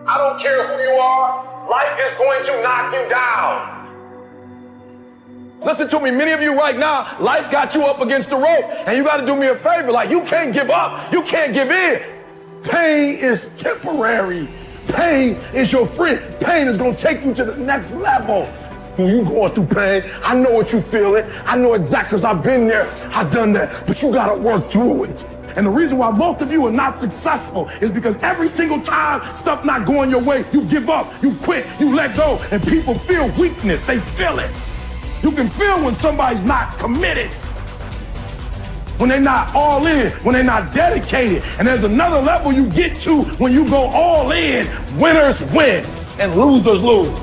I don't care who you are, life is going to knock you down. Listen to me, many of you right now, life's got you up against the rope, and you got to do me a favor. Like, you can't give up, you can't give in. Pain is temporary. Pain is your friend. Pain is going to take you to the next level. When you going through pain, I know what you feeling. I know exactly, because I've been there, I've done that, but you got to work through it. And the reason why most of you are not successful is because every single time stuff not going your way, you give up, you quit, you let go, and people feel weakness. They feel it. You can feel when somebody's not committed, when they're not all in, when they're not dedicated. And there's another level you get to when you go all in. Winners win and losers lose.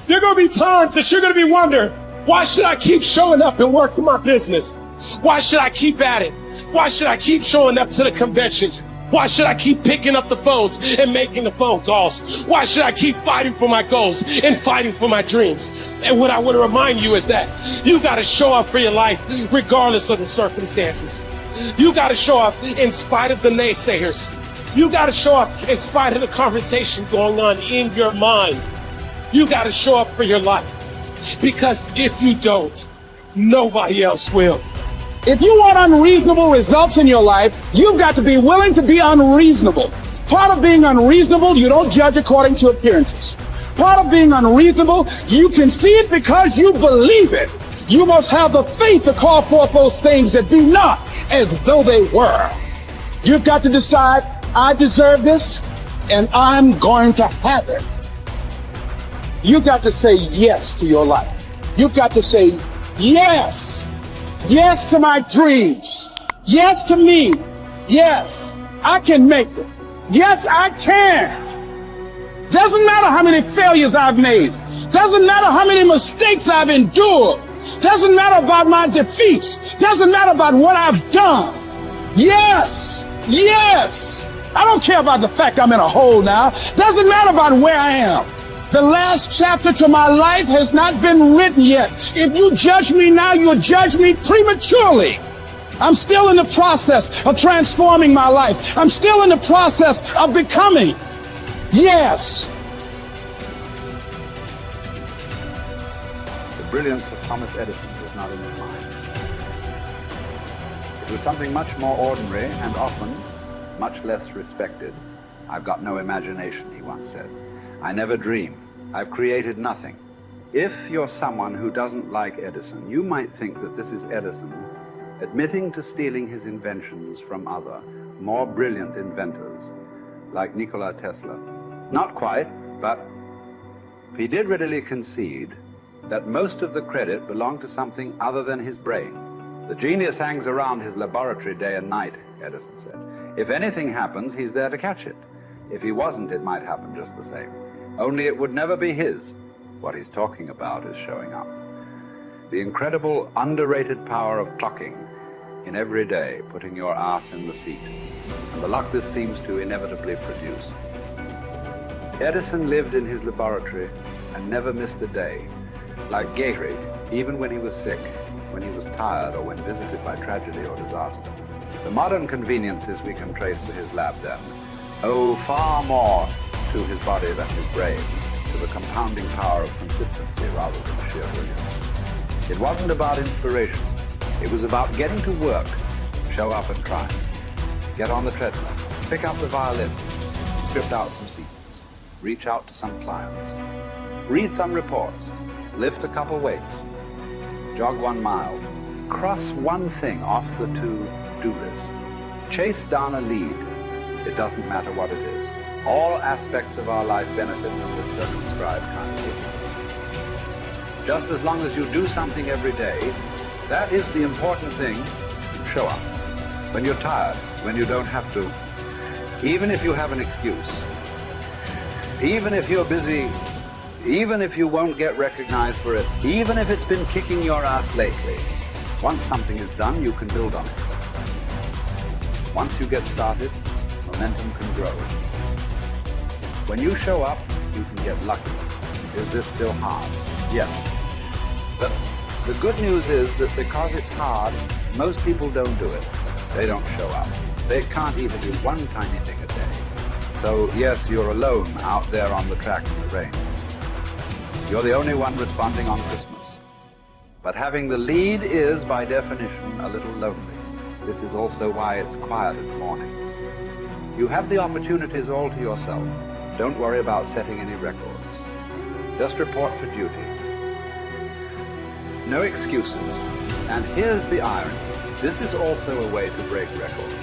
There are going to be times that you're going to be wondering, why should I keep showing up and working my business? Why should I keep at it? Why should I keep showing up to the conventions? Why should I keep picking up the phones and making the phone calls? Why should I keep fighting for my goals and fighting for my dreams? And what I want to remind you is that you got to show up for your life regardless of the circumstances. You got to show up in spite of the naysayers. You got to show up in spite of the conversation going on in your mind. You got to show up for your life, because if you don't, nobody else will. If you want unreasonable results in your life, you've got to be willing to be unreasonable. Part of being unreasonable, you don't judge according to appearances. Part of being unreasonable, you can see it because you believe it. You must have the faith to call forth those things that be not as though they were. You've got to decide, I deserve this, and I'm going to have it. You've got to say yes to your life. You've got to say yes. Yes to my dreams. Yes to me. Yes, I can make it. Yes, I can. Doesn't matter how many failures I've made. Doesn't matter how many mistakes I've endured. Doesn't matter about my defeats. Doesn't matter about what I've done. Yes, yes. I don't care about the fact I'm in a hole now. Doesn't matter about where I am. The last chapter to my life has not been written yet. If you judge me now, you'll judge me prematurely. I'm still in the process of transforming my life. I'm still in the process of becoming. Yes. The brilliance of Thomas Edison was not in his mind. It was something much more ordinary and often much less respected. I've got no imagination, he once said. I never dream. I've created nothing. If you're someone who doesn't like Edison, you might think that this is Edison admitting to stealing his inventions from other, more brilliant inventors, like Nikola Tesla. Not quite, but he did readily concede that most of the credit belonged to something other than his brain. The genius hangs around his laboratory day and night, Edison said. If anything happens, he's there to catch it. If he wasn't, it might happen just the same. Only it would never be his. What he's talking about is showing up. The incredible, underrated power of clocking in every day, putting your ass in the seat, and the luck this seems to inevitably produce. Edison lived in his laboratory and never missed a day. Like Gehrig, even when he was sick, when he was tired, or when visited by tragedy or disaster. The modern conveniences we can trace to his lab then owe far more to his body than his brain, to the compounding power of consistency rather than sheer brilliance. It wasn't about inspiration. It was about getting to work, show up and try. Get on the treadmill, pick up the violin, script out some sequence, reach out to some clients, read some reports, lift a couple weights, jog 1 mile, cross one thing off the to-do list, chase down a lead. It doesn't matter what it is. All aspects of our life benefit from this circumscribed kind of discipline. Just as long as you do something every day, that is the important thing. Show up. When you're tired, when you don't have to, even if you have an excuse, even if you're busy, even if you won't get recognized for it, even if it's been kicking your ass lately, once something is done, you can build on it. Once you get started, momentum can grow. When you show up, you can get lucky. Is this still hard? Yes. But the good news is that because it's hard, most people don't do it. They don't show up. They can't even do one tiny thing a day. So So yes, you're alone out there on the track in the rain. You're the only one responding on Christmas. But having the lead is, by definition, a little lonely. This is also why it's quiet in the morning. You have the opportunities all to yourself. Don't worry about setting any records. Just report for duty. No excuses. And here's the irony. This is also a way to break records.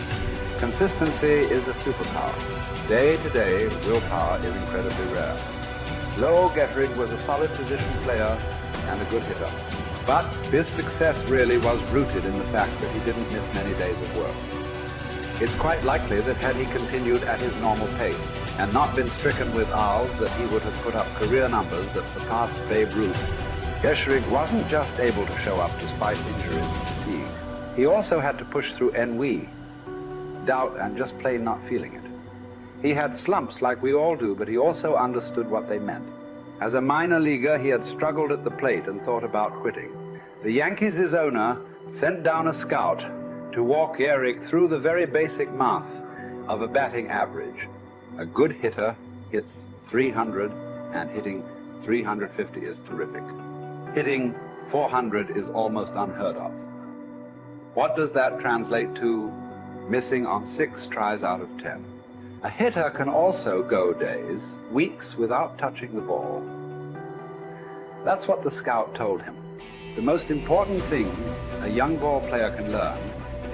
Consistency is a superpower. Day to day, willpower is incredibly rare. Lowell Gettrig was a solid position player and a good hitter. But his success really was rooted in the fact that he didn't miss many days of work. It's quite likely that had he continued at his normal pace and not been stricken with R's, that he would have put up career numbers that surpassed Babe Ruth. Gettrig wasn't just able to show up despite injuries and fatigue. He also had to push through ennui, doubt, and just plain not feeling it. He had slumps like we all do, but he also understood what they meant. As a minor leaguer, he had struggled at the plate and thought about quitting. The Yankees' owner sent down a scout to walk Gehrig through the very basic math of a batting average. A good hitter hits 300, and hitting 350 is terrific. Hitting 400 is almost unheard of. What does that translate to? Missing on 6 tries out of 10. A hitter can also go days, weeks without touching the ball. That's what the scout told him. The most important thing a young ball player can learn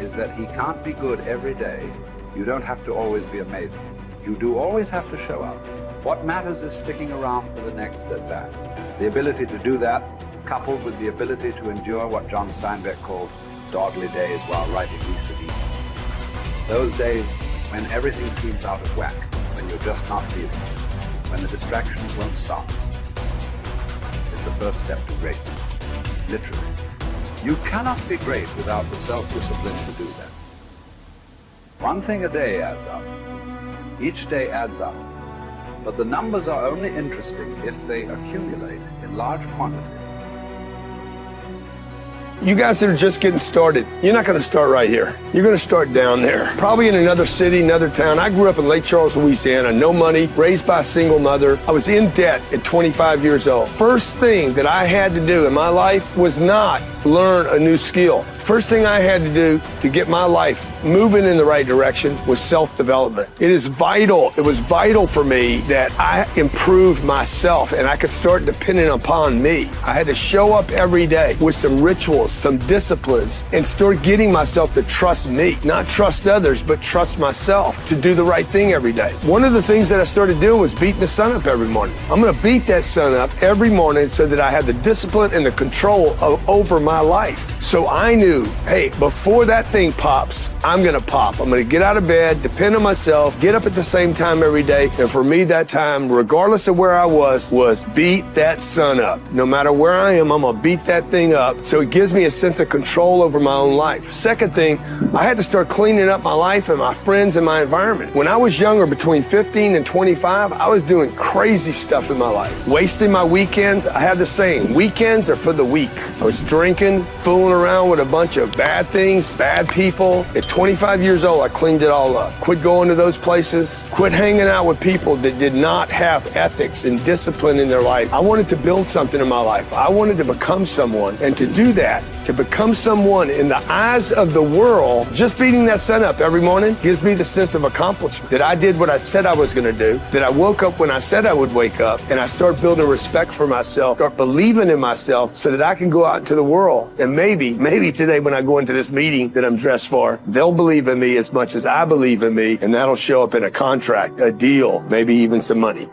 is that he can't be good every day. You don't have to always be amazing. You do always have to show up. What matters is sticking around for the next at-bat. The ability to do that, coupled with the ability to endure what John Steinbeck called dogly days while writing East of Eden. Those days when everything seems out of whack, when you're just not feeling it, when the distractions won't stop, is the first step to greatness, literally. You cannot be great without the self-discipline to do that. One thing a day adds up. Each day adds up. But the numbers are only interesting if they accumulate in large quantities. You guys that are just getting started, you're not going to start right here. You're going to start down there, probably in another city, another town. I grew up in Lake Charles, Louisiana, no money, raised by a single mother. I was in debt at 25 years old. First thing that I had to do in my life was not learn a new skill. First thing I had to do to get my life moving in the right direction was self-development. It is vital. It was vital for me that I improved myself and I could start depending upon me. I had to show up every day with some rituals, some disciplines, and start getting myself to trust me, not trust others, but trust myself to do the right thing every day. One of the things that I started doing was beating the sun up every morning. I'm going to beat that sun up every morning so that I have the discipline and the control over my life. So I knew, hey, before that thing pops, I'm going to pop. I'm going to get out of bed, depend on myself, get up at the same time every day. And for me, that time, regardless of where I was beat that sun up. No matter where I am, I'm going to beat that thing up. So it gives me a sense of control over my own life. Second thing, I had to start cleaning up my life and my friends and my environment. When I was younger, between 15 and 25, I was doing crazy stuff in my life. Wasting my weekends. I had the saying, weekends are for the weak. I was drinking, fooling around with a bunch of bad things, bad people. At 25 years old, I cleaned it all up. Quit going to those places. Quit hanging out with people that did not have ethics and discipline in their life. I wanted to build something in my life. I wanted to become someone. And to do that, to become someone in the eyes of the world, just beating that sun up every morning gives me the sense of accomplishment, that I did what I said I was going to do, that I woke up when I said I would wake up, and I start building respect for myself, start believing in myself so that I can go out into the world. And maybe today when I go into this meeting that I'm dressed for, they'll believe in me as much as I believe in me, and that'll show up in a contract, a deal, maybe even some money.